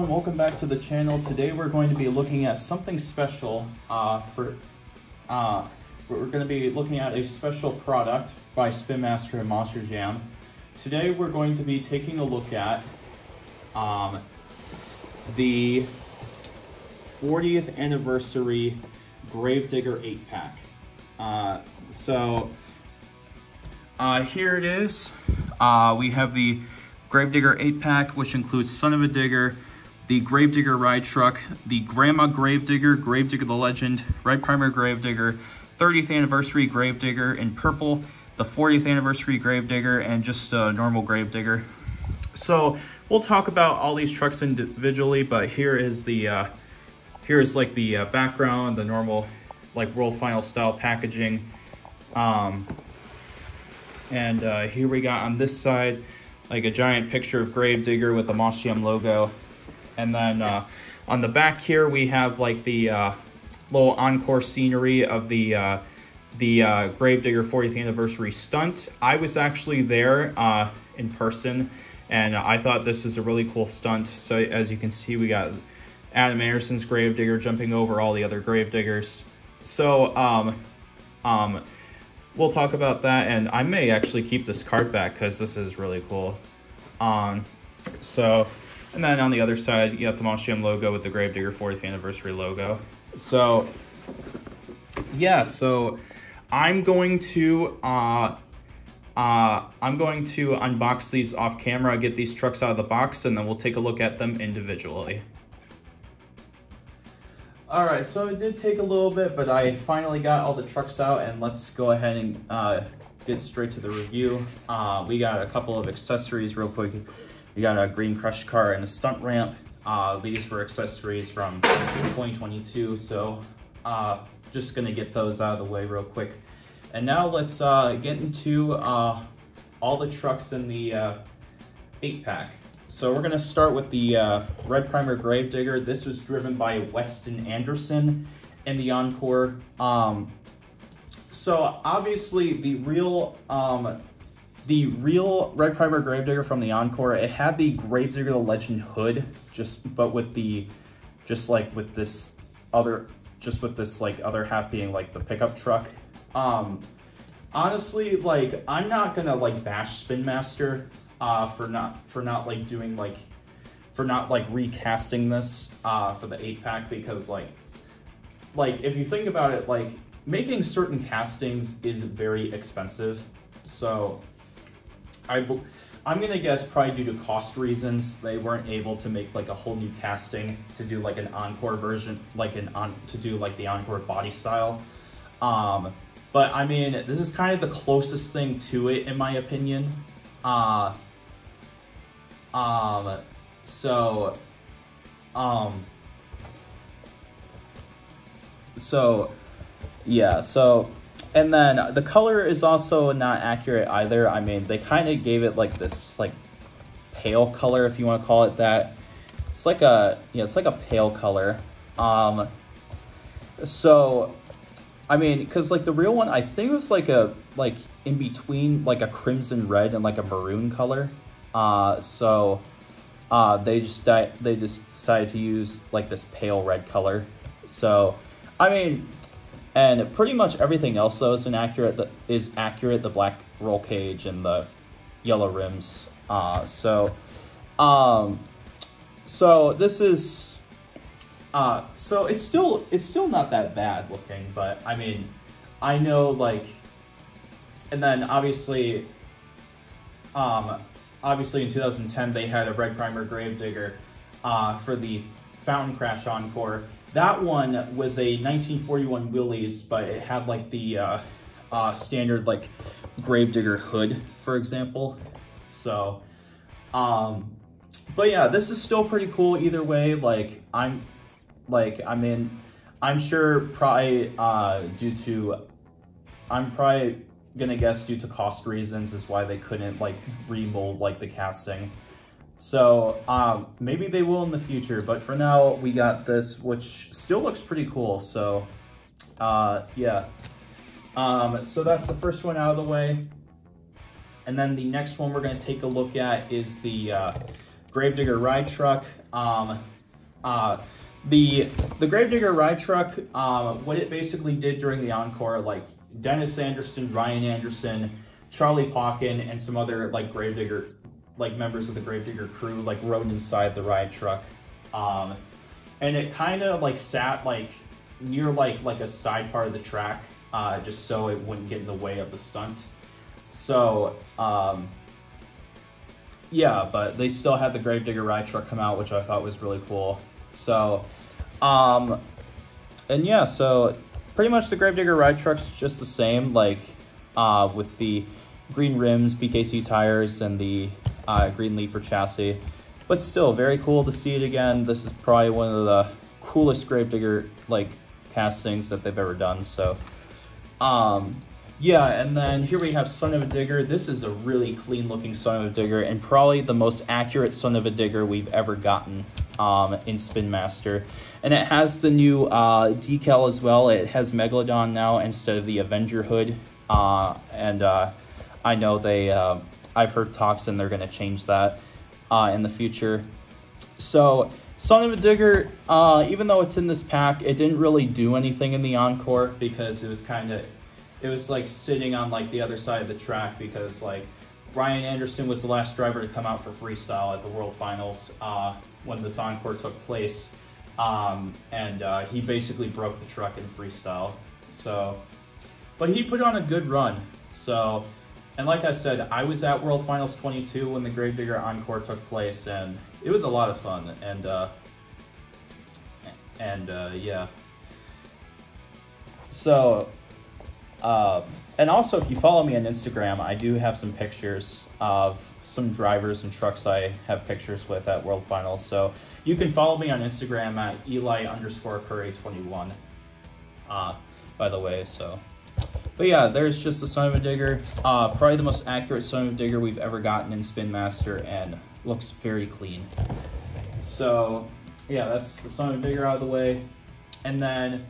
everyone, welcome back to the channel. Today we're going to be looking at something special. We're going to be looking at a special product by Spin Master and Monster Jam. Today we're going to be taking a look at the 40th anniversary Gravedigger 8-pack. Here it is. We have the Gravedigger 8-pack, which includes Son of a Digger, the Gravedigger Ride Truck, the Grandma Gravedigger, Gravedigger the Legend, Red Primer Gravedigger, 30th Anniversary Gravedigger in purple, the 40th Anniversary Gravedigger, and just a normal Gravedigger. So we'll talk about all these trucks individually, but here is the like the background, the normal like World Final style packaging. Here we got on this side like a giant picture of Gravedigger with the Monster Jam logo. And then on the back here, we have like the little encore scenery of the Gravedigger 40th anniversary stunt. I was actually there in person, and I thought this was a really cool stunt. So as you can see, we got Adam Anderson's Gravedigger jumping over all the other Gravediggers. So we'll talk about that, and I may actually keep this card back because this is really cool. And then on the other side, you have the Monster Jam logo with the Gravedigger 40th anniversary logo. So yeah, so I'm going to unbox these off camera, get these trucks out of the box, and then we'll take a look at them individually. All right, so it did take a little bit, but I finally got all the trucks out, and let's go ahead and get straight to the review. We got a couple of accessories real quick. We got a green crush car and a stunt ramp. These were accessories from 2022, so just gonna get those out of the way real quick. And now let's get into all the trucks in the 8-pack. So we're gonna start with the Red Primer Gravedigger. This was driven by Weston Anderson in the Encore. So obviously the real Red Primer Gravedigger from the Encore, it had the Gravedigger the Legend hood, but with this other half being like the pickup truck. Honestly, like, I'm not gonna like bash Spin Master for not recasting this for the 8-pack, because like if you think about it, like making certain castings is very expensive. So I'm gonna guess probably due to cost reasons, they weren't able to make like a whole new casting to do like an Encore version, to do like the Encore body style. But I mean, this is kind of the closest thing to it in my opinion. And then the color is also not accurate either. I mean, they kind of gave it like this like pale color, if you want to call it that. It's like a, it's like a pale color. So I mean, because like the real one, I think it was like in between like a crimson red and like a maroon color. They just decided to use like this pale red color. So I mean, and pretty much everything else though is accurate. The black roll cage and the yellow rims. So this is so it's still not that bad looking, but I mean, I know like, and then obviously in 2010 they had a Red Primer Gravedigger for the Fountain Crash Encore. That one was a 1941 Willys, but it had like the standard like Gravedigger hood, for example. So but yeah, this is still pretty cool either way. Like I'm sure probably I'm probably gonna guess due to cost reasons is why they couldn't like remold like the casting. So maybe they will in the future, but for now we got this, which still looks pretty cool. So yeah, so that's the first one out of the way. And then the next one we're going to take a look at is the Gravedigger Ride Truck. The Gravedigger ride truck, what it basically did during the Encore, like Dennis Anderson, Ryan Anderson, Charlie Pauken, and some other like Gravedigger, like members of the Gravedigger crew, like rode inside the ride truck, and it kind of like sat like near like a side part of the track, just so it wouldn't get in the way of the stunt. So yeah, but they still had the Gravedigger ride truck come out, which I thought was really cool. So, and yeah, so pretty much the Gravedigger ride truck's just the same, like, with the green rims, BKC tires, and the green Leaper chassis. But still, very cool to see it again. This is probably one of the coolest Gravedigger, like, castings that they've ever done. So, yeah, and then here we have Son of a Digger. This is a really clean-looking Son of a Digger, and probably the most accurate Son of a Digger we've ever gotten in Spin Master. And it has the new decal as well. It has Megalodon now instead of the Avenger hood. And I know they, I've heard talks and they're going to change that in the future. So, Son of a Digger, even though it's in this pack, it didn't really do anything in the Encore because it was kind of... It was like sitting on like the other side of the track because like Ryan Anderson was the last driver to come out for freestyle at the World Finals when this Encore took place, and he basically broke the truck in freestyle. So, but he put on a good run. So, and like I said, I was at World Finals 22 when the Gravedigger Encore took place, and it was a lot of fun. And yeah. So. And also, if you follow me on Instagram, I do have some pictures of some drivers and trucks I have pictures with at World Finals. So you can follow me on Instagram at Eli_Curry21, by the way. So, but yeah, there's just the Son of a Digger. Probably the most accurate Son of a Digger we've ever gotten in Spin Master, and looks very clean. So yeah, that's the Son of a Digger out of the way. And then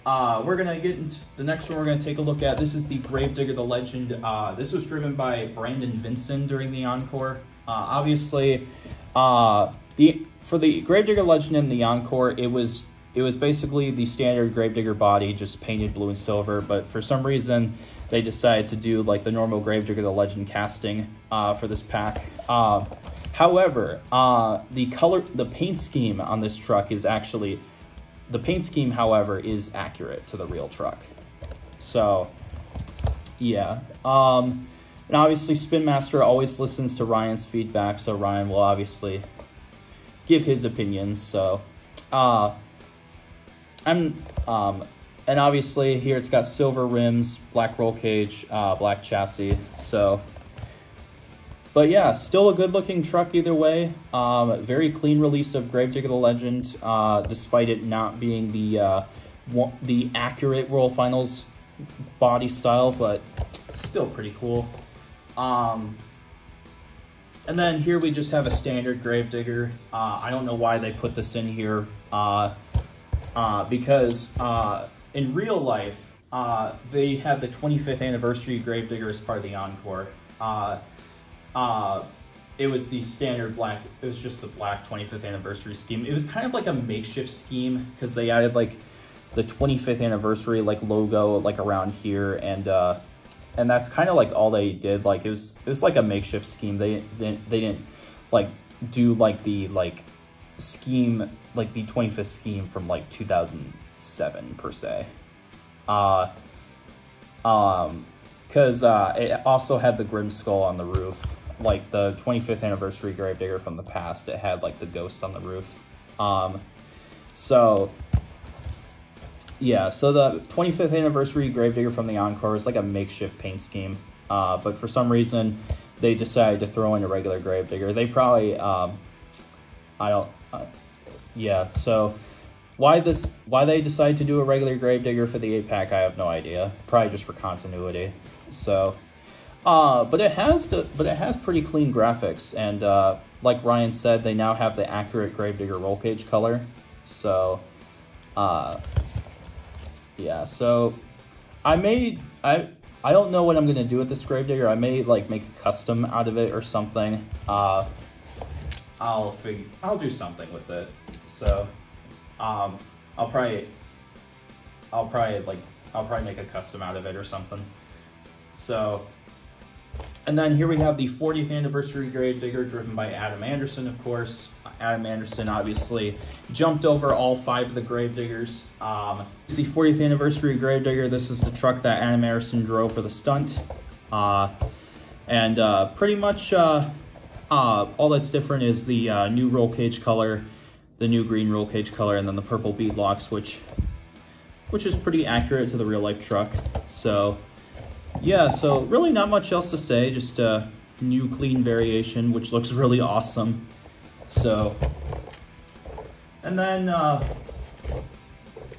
we're going to get into the next one we're going to take a look at. This is the Gravedigger the Legend. This was driven by Brandon Vinson during the Encore. Obviously, for the Gravedigger Legend in the Encore, it was basically the standard Gravedigger body, just painted blue and silver. But for some reason, they decided to do like the normal Gravedigger the Legend casting for this pack. However, the paint scheme on this truck is actually... The paint scheme, however, is accurate to the real truck. So, yeah. And obviously, Spin Master always listens to Ryan's feedback, so Ryan will obviously give his opinions. So, and obviously here it's got silver rims, black roll cage, black chassis. So, but yeah, still a good-looking truck either way. Very clean release of Gravedigger the Legend, despite it not being the accurate World Finals body style, but still pretty cool. And then here we just have a standard Gravedigger. I don't know why they put this in here, because in real life, they had the 25th anniversary Gravedigger as part of the Encore. It was the standard black, it was just the black 25th anniversary scheme. It was kind of like a makeshift scheme because they added like the 25th anniversary like logo like around here, and that's kind of like all they did. Like it was like a makeshift scheme. They didn't like do like the scheme, like the 25th scheme from like 2007 per se. Because it also had the Grim Skull on the roof. Like the 25th anniversary Gravedigger from the past, it had like the ghost on the roof. So yeah, so the 25th anniversary Gravedigger from the Encore is like a makeshift paint scheme. But for some reason, they decided to throw in a regular Gravedigger. They probably, yeah, so why they decided to do a regular Gravedigger for the 8-pack, I have no idea. Probably just for continuity. So, but it has pretty clean graphics, and like Ryan said, they now have the accurate Gravedigger roll cage color. So, yeah. So, I don't know what I'm gonna do with this Gravedigger. I may like make a custom out of it or something. I'll do something with it. So I'll probably make a custom out of it or something. So, and then here we have the 40th anniversary Gravedigger, driven by Adam Anderson, of course. Adam Anderson obviously jumped over all 5 of the Gravediggers. It's the 40th anniversary Gravedigger. This is the truck that Adam Anderson drove for the stunt. Pretty much all that's different is the new roll cage color, the new green roll cage color, and then the purple bead locks, which is pretty accurate to the real life truck. So yeah, so really not much else to say, just a new clean variation, which looks really awesome. So, and then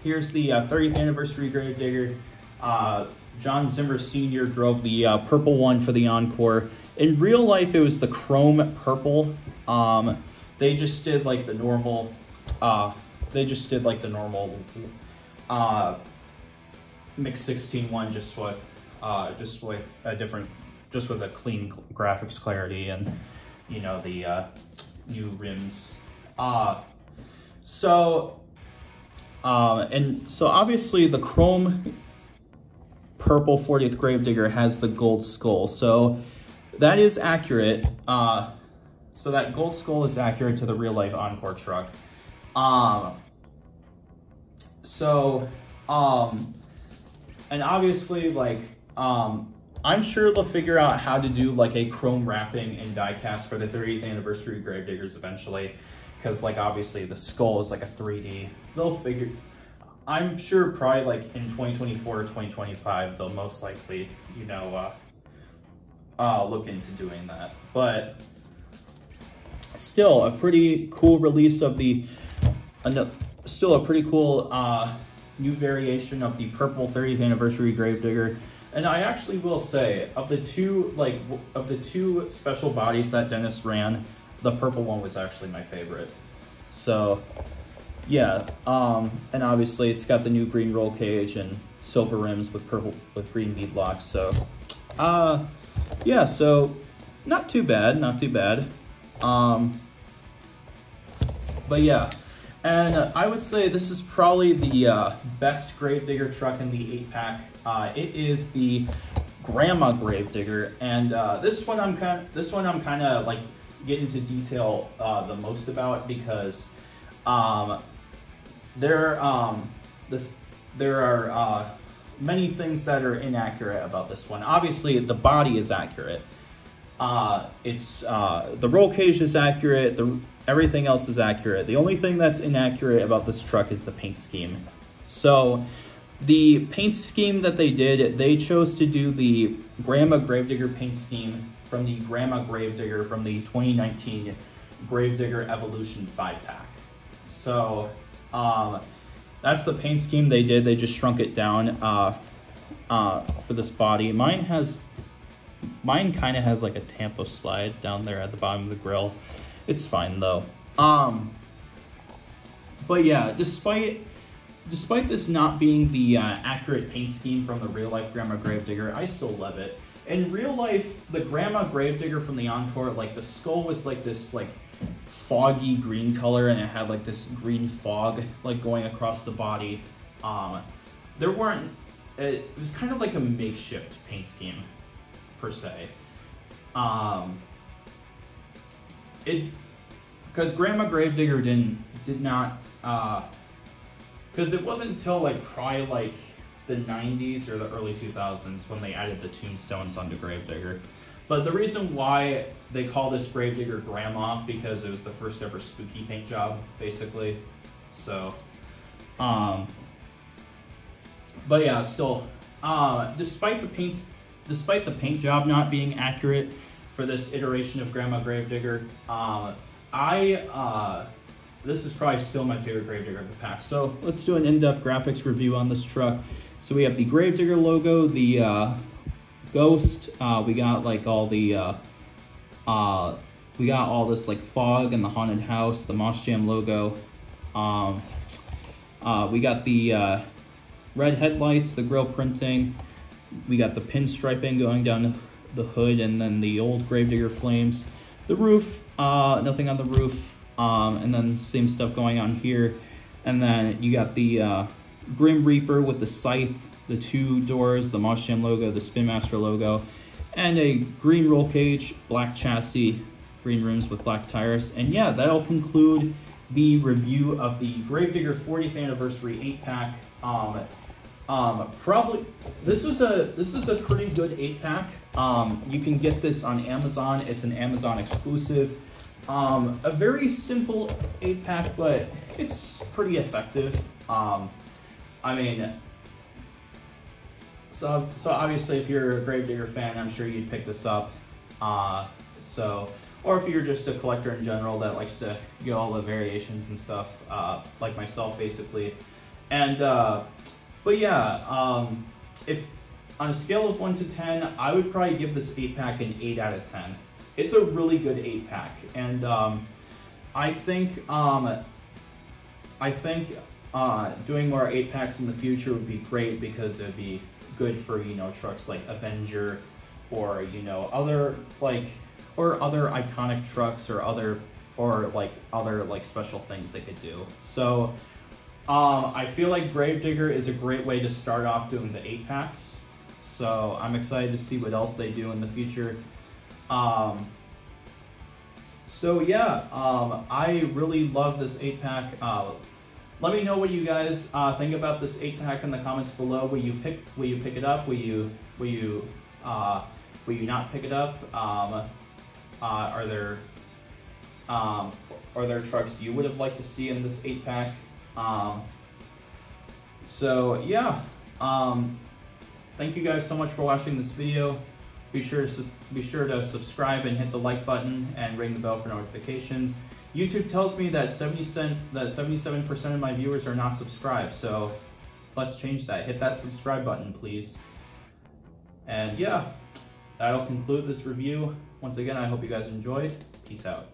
here's the 30th anniversary Gravedigger. John Zimmer Sr. drove the purple one for the Encore. In real life, it was the chrome purple. They just did like the normal, mix 16 one, just with a clean graphics clarity and, you know, the new rims. So obviously the chrome purple 40th Gravedigger has the gold skull, so that is accurate. So that gold skull is accurate to the real life Encore truck. And obviously, like, I'm sure they'll figure out how to do like a chrome wrapping and die cast for the 30th anniversary Gravediggers eventually, because like obviously the skull is like a 3D. They'll figure, I'm sure probably like in 2024 or 2025 they'll most likely, you know, look into doing that. But still a pretty cool release of the, still a pretty cool new variation of the purple 30th anniversary Gravedigger. And I actually will say, of the two special bodies that Dennis ran, the purple one was actually my favorite. So yeah, and obviously it's got the new green roll cage and silver rims with green bead locks. So yeah, so not too bad. But yeah, and I would say this is probably the best Gravedigger truck in the 8-pack. It is the Grandma Gravedigger, and this one I'm kind of like getting into detail the most about, because there are many things that are inaccurate about this one. Obviously, the body is accurate. The roll cage is accurate. Everything else is accurate. The only thing that's inaccurate about this truck is the paint scheme. So the paint scheme that they did, they chose to do the Grandma Gravedigger paint scheme from the Grandma Gravedigger from the 2019 Gravedigger Evolution 5-pack. So that's the paint scheme they did. They just shrunk it down for this body. Mine kind of has like a Tampo slide down there at the bottom of the grill. It's fine though. But yeah, despite this not being the accurate paint scheme from the real life Grandma Gravedigger, I still love it. In real life, the Grandma Gravedigger from the Encore, like the skull was like this like foggy green color, and it had like this green fog like going across the body. It was kind of like a makeshift paint scheme per se. Because Grandma Gravedigger did not, because it wasn't until like probably like the 90s or the early 2000s when they added the tombstones onto Gravedigger. But the reason why they call this Gravedigger Grandma, because it was the first ever spooky paint job, basically. So, but yeah, still, despite the paint job not being accurate for this iteration of Grandma Gravedigger, this is probably still my favorite Gravedigger of the pack. So let's do an in-depth graphics review on this truck. So we have the Gravedigger logo, the ghost, we got like all the we got all this like fog and the haunted house, the Moss Jam logo. We got the red headlights, the grille printing. We got the pinstriping going down the hood, and then the old Gravedigger flames. The roof, nothing on the roof. And then same stuff going on here. And then you got the Grim Reaper with the scythe, the 2 doors, the Mossjam logo, the Spin Master logo, and a green roll cage, black chassis, green rims with black tires. And yeah, that'll conclude the review of the Gravedigger 40th Anniversary 8-pack. Probably this is a pretty good 8-pack. You can get this on Amazon. It's an Amazon exclusive. A very simple 8-pack, but it's pretty effective. I mean, so obviously if you're a Gravedigger fan, I'm sure you'd pick this up. Or if you're just a collector in general that likes to get all the variations and stuff, like myself, basically. And, but yeah, if on a scale of 1 to 10, I would probably give this 8-pack an 8 out of 10. It's a really good 8-pack, and I think doing more 8-packs in the future would be great, because it'd be good for, you know, trucks like Avenger, or, you know, other iconic trucks, or other special things they could do. So I feel like Gravedigger is a great way to start off doing the 8-packs. So I'm excited to see what else they do in the future. So yeah, I really love this 8-pack. Let me know what you guys think about this 8-pack in the comments below. Will you pick it up? Will you not pick it up? Are there trucks you would have liked to see in this 8-pack? So yeah, thank you guys so much for watching this video. Be sure to subscribe and hit the like button and ring the bell for notifications. YouTube tells me that 77% of my viewers are not subscribed, so let's change that. Hit that subscribe button, please. And yeah, that'll conclude this review. Once again, I hope you guys enjoyed. Peace out.